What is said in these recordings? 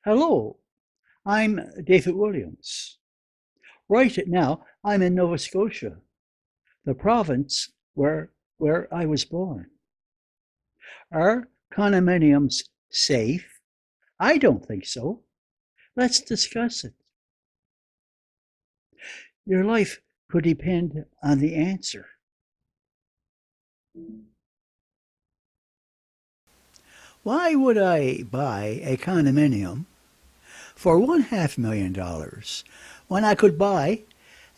Hello, I'm David Williams. Right now, I'm in Nova Scotia, the province where I was born. Are condominiums safe? I don't think so. Let's discuss it. Your life could depend on the answer. Why would I buy a condominium for $500,000 when I could buy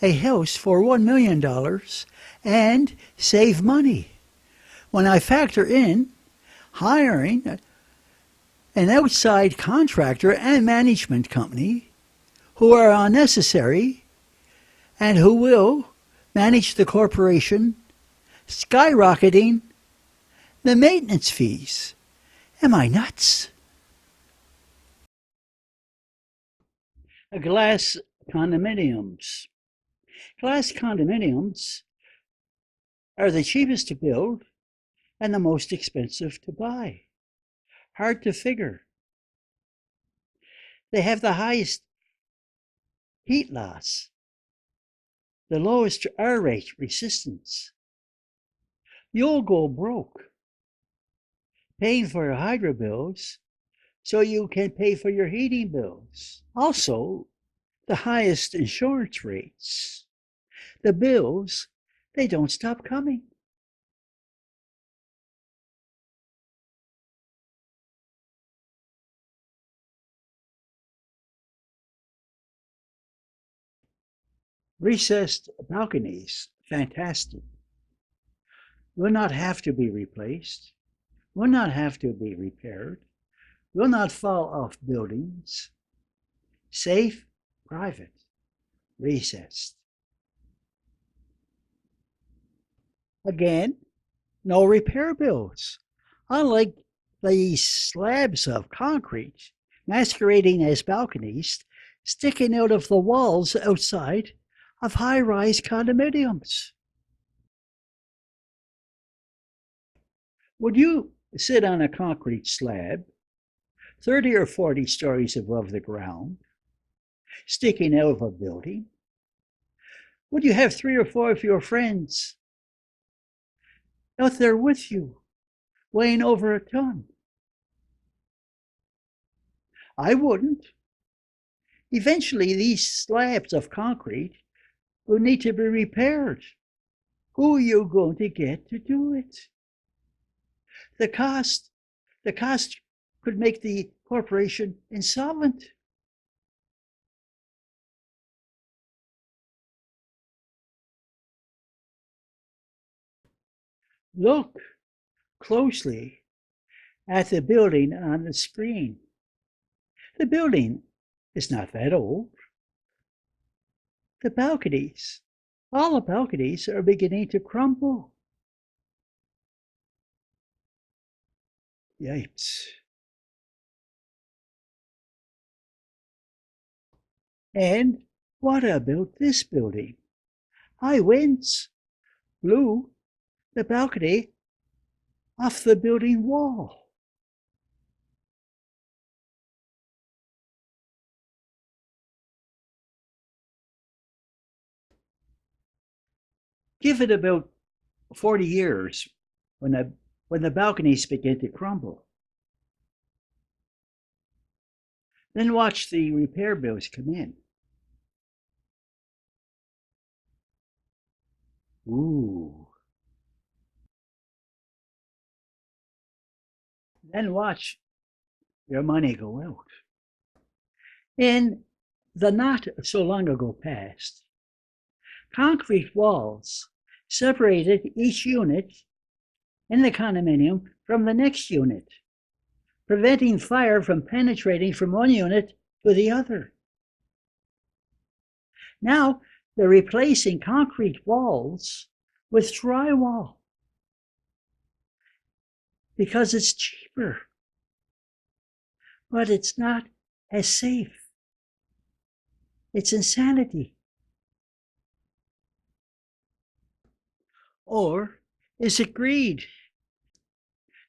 a house for $1 million and save money? When I factor in hiring an outside contractor and management company who are unnecessary and who will manage the corporation, skyrocketing the maintenance fees. Am I nuts? Glass condominiums. Glass condominiums are the cheapest to build and the most expensive to buy. Hard to figure. They have the highest heat loss, the lowest R rate resistance. You'll go broke paying for your hydro bills so you can pay for your heating bills. Also, the highest insurance rates. The bills, they don't stop coming. Recessed balconies, fantastic. Will not have to be replaced, will not have to be repaired, will not fall off buildings. Safe, private, recessed. Again, no repair bills. Unlike these slabs of concrete masquerading as balconies sticking out of the walls outside of high-rise condominiums. Would you sit on a concrete slab 30 or 40 stories above the ground, sticking out of a building? Would you have 3 or 4 of your friends out there with you, weighing over a ton? I wouldn't. Eventually, these slabs of concrete will need to be repaired. Who are you going to get to do it? The cost could make the corporation insolvent. Look closely at the building on the screen. The building is not that old. The balconies, all the balconies are beginning to crumble. Yikes. And what about this building? High winds blew the balcony off the building wall. Give it about 40 years when the balconies begin to crumble. Then watch the repair bills come in. Ooh. Then watch your money go out. In the not so long ago past, concrete walls separated each unit in the condominium from the next unit, preventing fire from penetrating from one unit to the other. Now they're replacing concrete walls with drywall because it's cheaper, but it's not as safe. It's insanity. Or is it greed?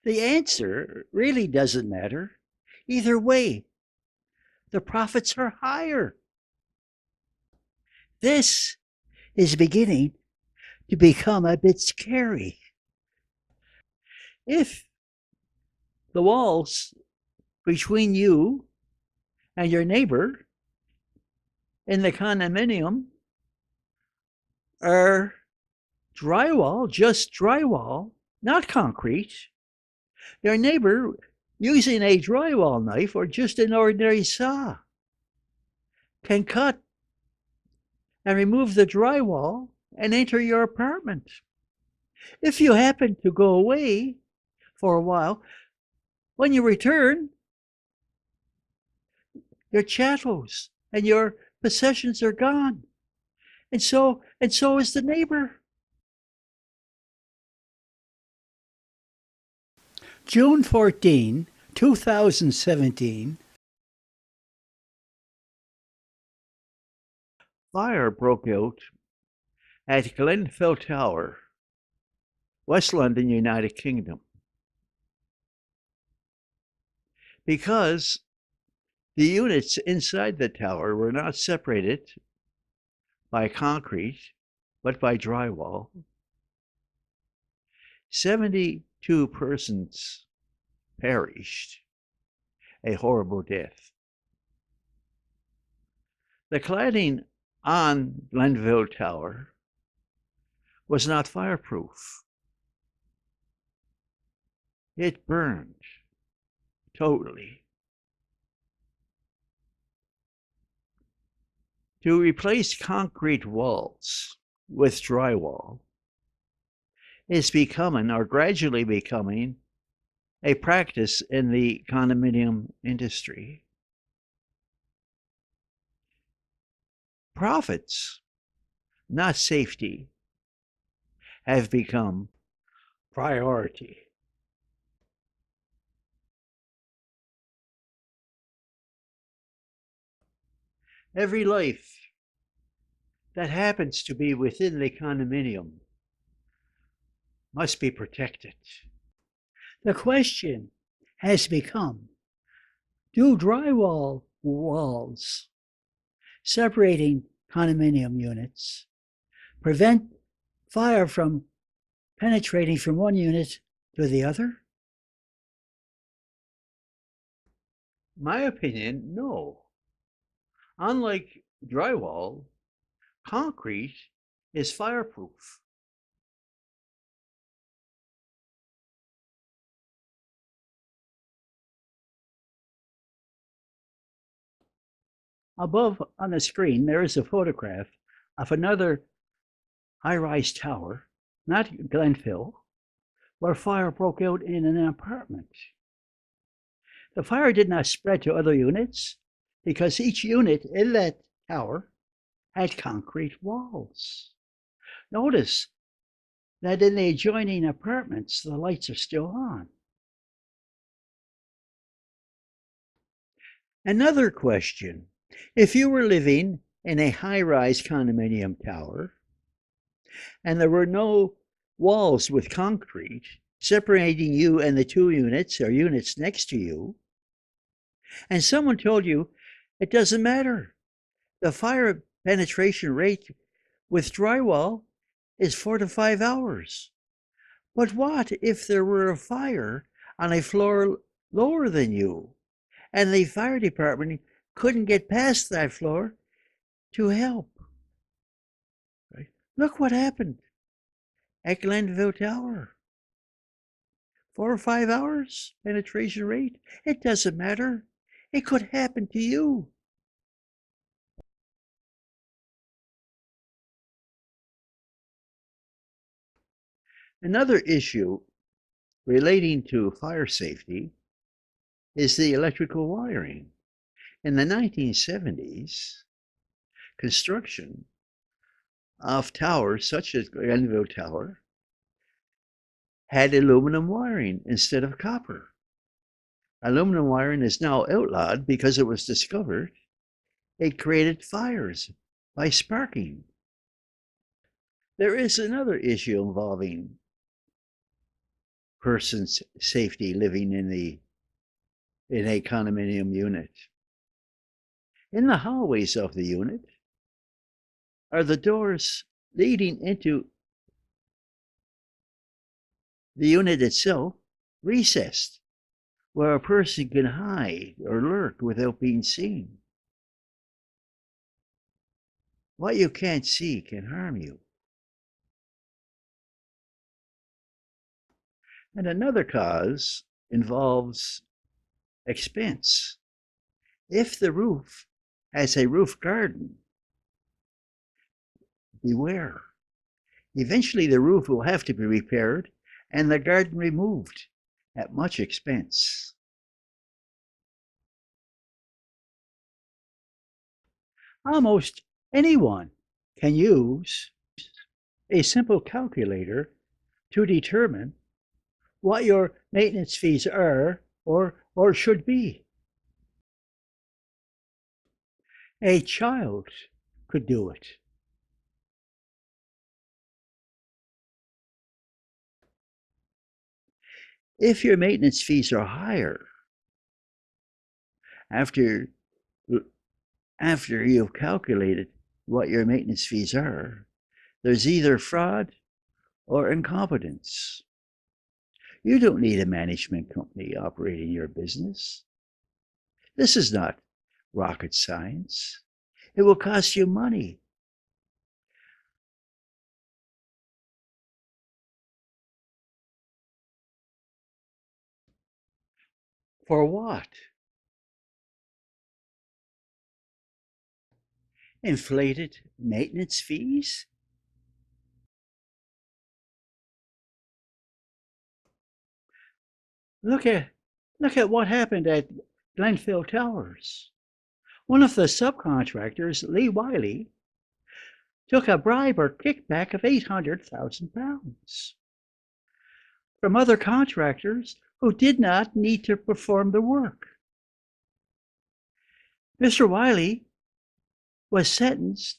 The answer really doesn't matter. Either way, the profits are higher. This is beginning to become a bit scary. If the walls between you and your neighbor in the condominium are drywall, just drywall, not concrete, your neighbor using a drywall knife or just an ordinary saw can cut and remove the drywall and enter your apartment. If you happen to go away for a while, when you return, your chattels and your possessions are gone. And so is the neighbor. June 14, 2017. Fire broke out at Glenfell Tower, West London, United Kingdom. Because the units inside the tower were not separated by concrete, but by drywall, 72 persons perished, a horrible death. The cladding on Glenville Tower was not fireproof. It burned totally. To replace concrete walls with drywall is becoming, or gradually becoming, a practice in the condominium industry. Profits, not safety, have become priority. Every life that happens to be within the condominium must be protected. The question has become, do drywall walls separating condominium units prevent fire from penetrating from one unit to the other? My opinion, no. Unlike drywall, concrete is fireproof. Above on the screen, there is a photograph of another high-rise tower, not Glenville, where fire broke out in an apartment. The fire did not spread to other units because each unit in that tower had concrete walls. Notice that in the adjoining apartments, the lights are still on. Another question, if you were living in a high-rise condominium tower and there were no walls with concrete separating you and the two units or units next to you, and someone told you it doesn't matter, the fire penetration rate with drywall is 4 to 5 hours. But what if there were a fire on a floor lower than you and the fire department couldn't get past that floor to help? Right? Look what happened at Glenville Tower. 4 or 5 hours penetration rate. It doesn't matter. It could happen to you. Another issue relating to fire safety is the electrical wiring. In the 1970s, construction of towers such as Glenville Tower had aluminum wiring instead of copper. Aluminum wiring is now outlawed because it was discovered it created fires by sparking. There is another issue involving persons' safety living in a condominium unit. In the hallways of the unit are the doors leading into the unit itself, recessed, where a person can hide or lurk without being seen. What you can't see can harm you. And another cause involves expense. If the roof has a roof garden, beware. Eventually the roof will have to be repaired and the garden removed at much expense. Almost anyone can use a simple calculator to determine what your maintenance fees are or should be. A child could do it. If your maintenance fees are higher after you've calculated what your maintenance fees are, there's either fraud or incompetence. You don't need a management company operating your business. This is not rocket science. It will cost you money. For what? Inflated maintenance fees? Look at what happened at Glenfield Towers. One of the subcontractors, Lee Wiley, took a bribe or kickback of £800,000 from other contractors who did not need to perform the work. Mr. Wiley was sentenced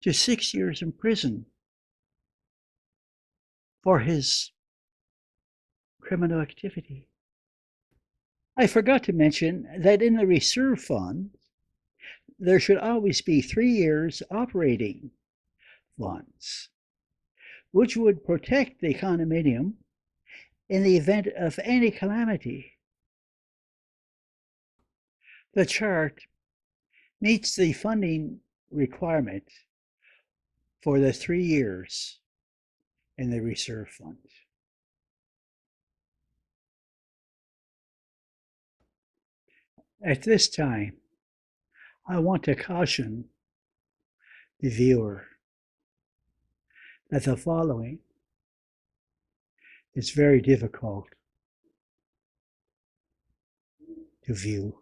to 6 years in prison for his criminal activity. I forgot to mention that in the reserve fund, there should always be 3 years operating funds, which would protect the condominium in the event of any calamity. The chart meets the funding requirement for the 3 years in the reserve fund. At this time, I want to caution the viewer that the following is very difficult to view.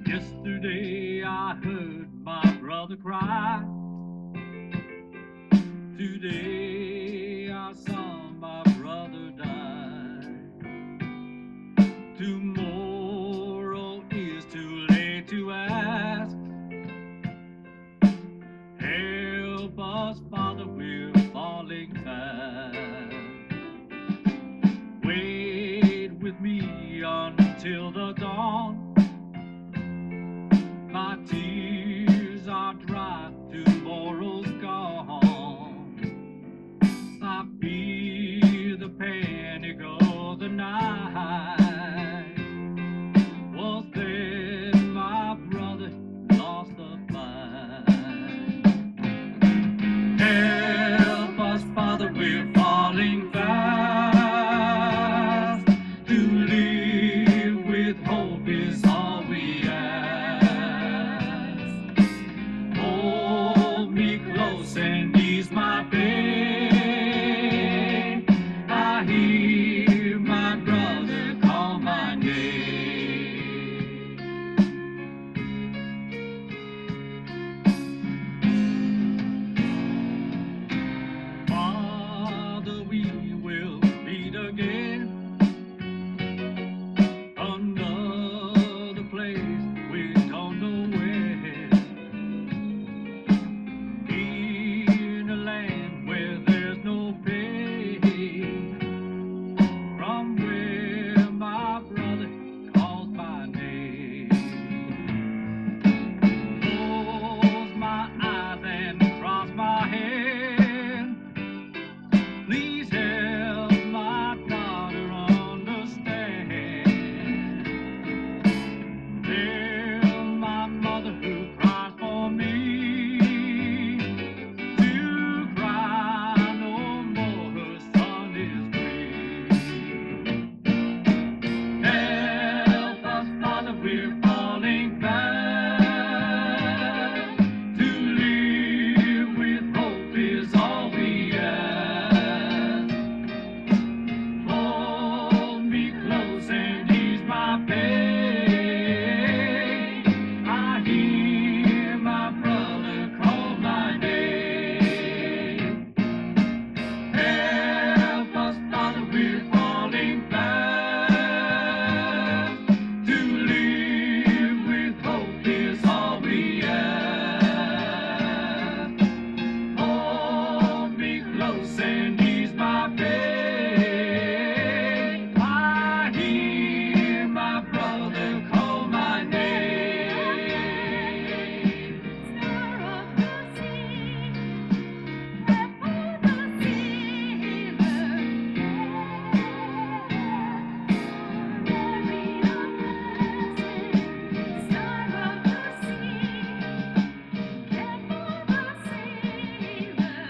Yesterday I heard my brother cry. Today I saw my brother die. Tomorrow is too late to ask. Help us, Father, we're falling fast. Wait with me until the dawn. My tears are dry, tomorrow's gone. I feel the panic of the night. Was then my brother lost the fight? Help us, Father, we're falling fast. To live with hope is all we ask. Hold me close and ease my pain. I hear my brother call my name. Father, we will meet again. Another place we don't know where. In a land where there's no pain. From where my brother calls my name. Close my eyes and cross my hand. Please help my daughter understand. Tell my mother who cries for me to cry no more, her son is free. Help us, Father, we're falling fast. To live with hope is all we ask. Hold me close and ease my pain. I hear my brother call my name. Help us, Father, we're falling fast. To live with hope is all we ask. Hold me close and ease my pain. I hear my brother call my name. Star of the sea, ever the sailor, very unpleasant. Star of the sea, ever the sailor,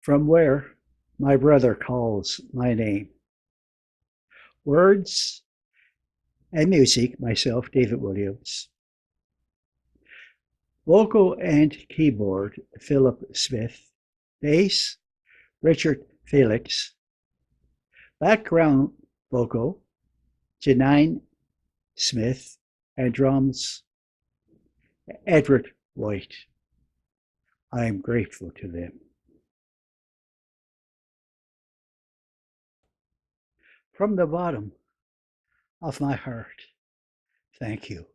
From where my brother calls my name. Words and music, myself, David Williams. Vocal and keyboard, Philip Smith. Bass, Richard Felix. Background vocal, Janine Smith. And drums, Edward White. I am grateful to them. From the bottom of my heart, thank you.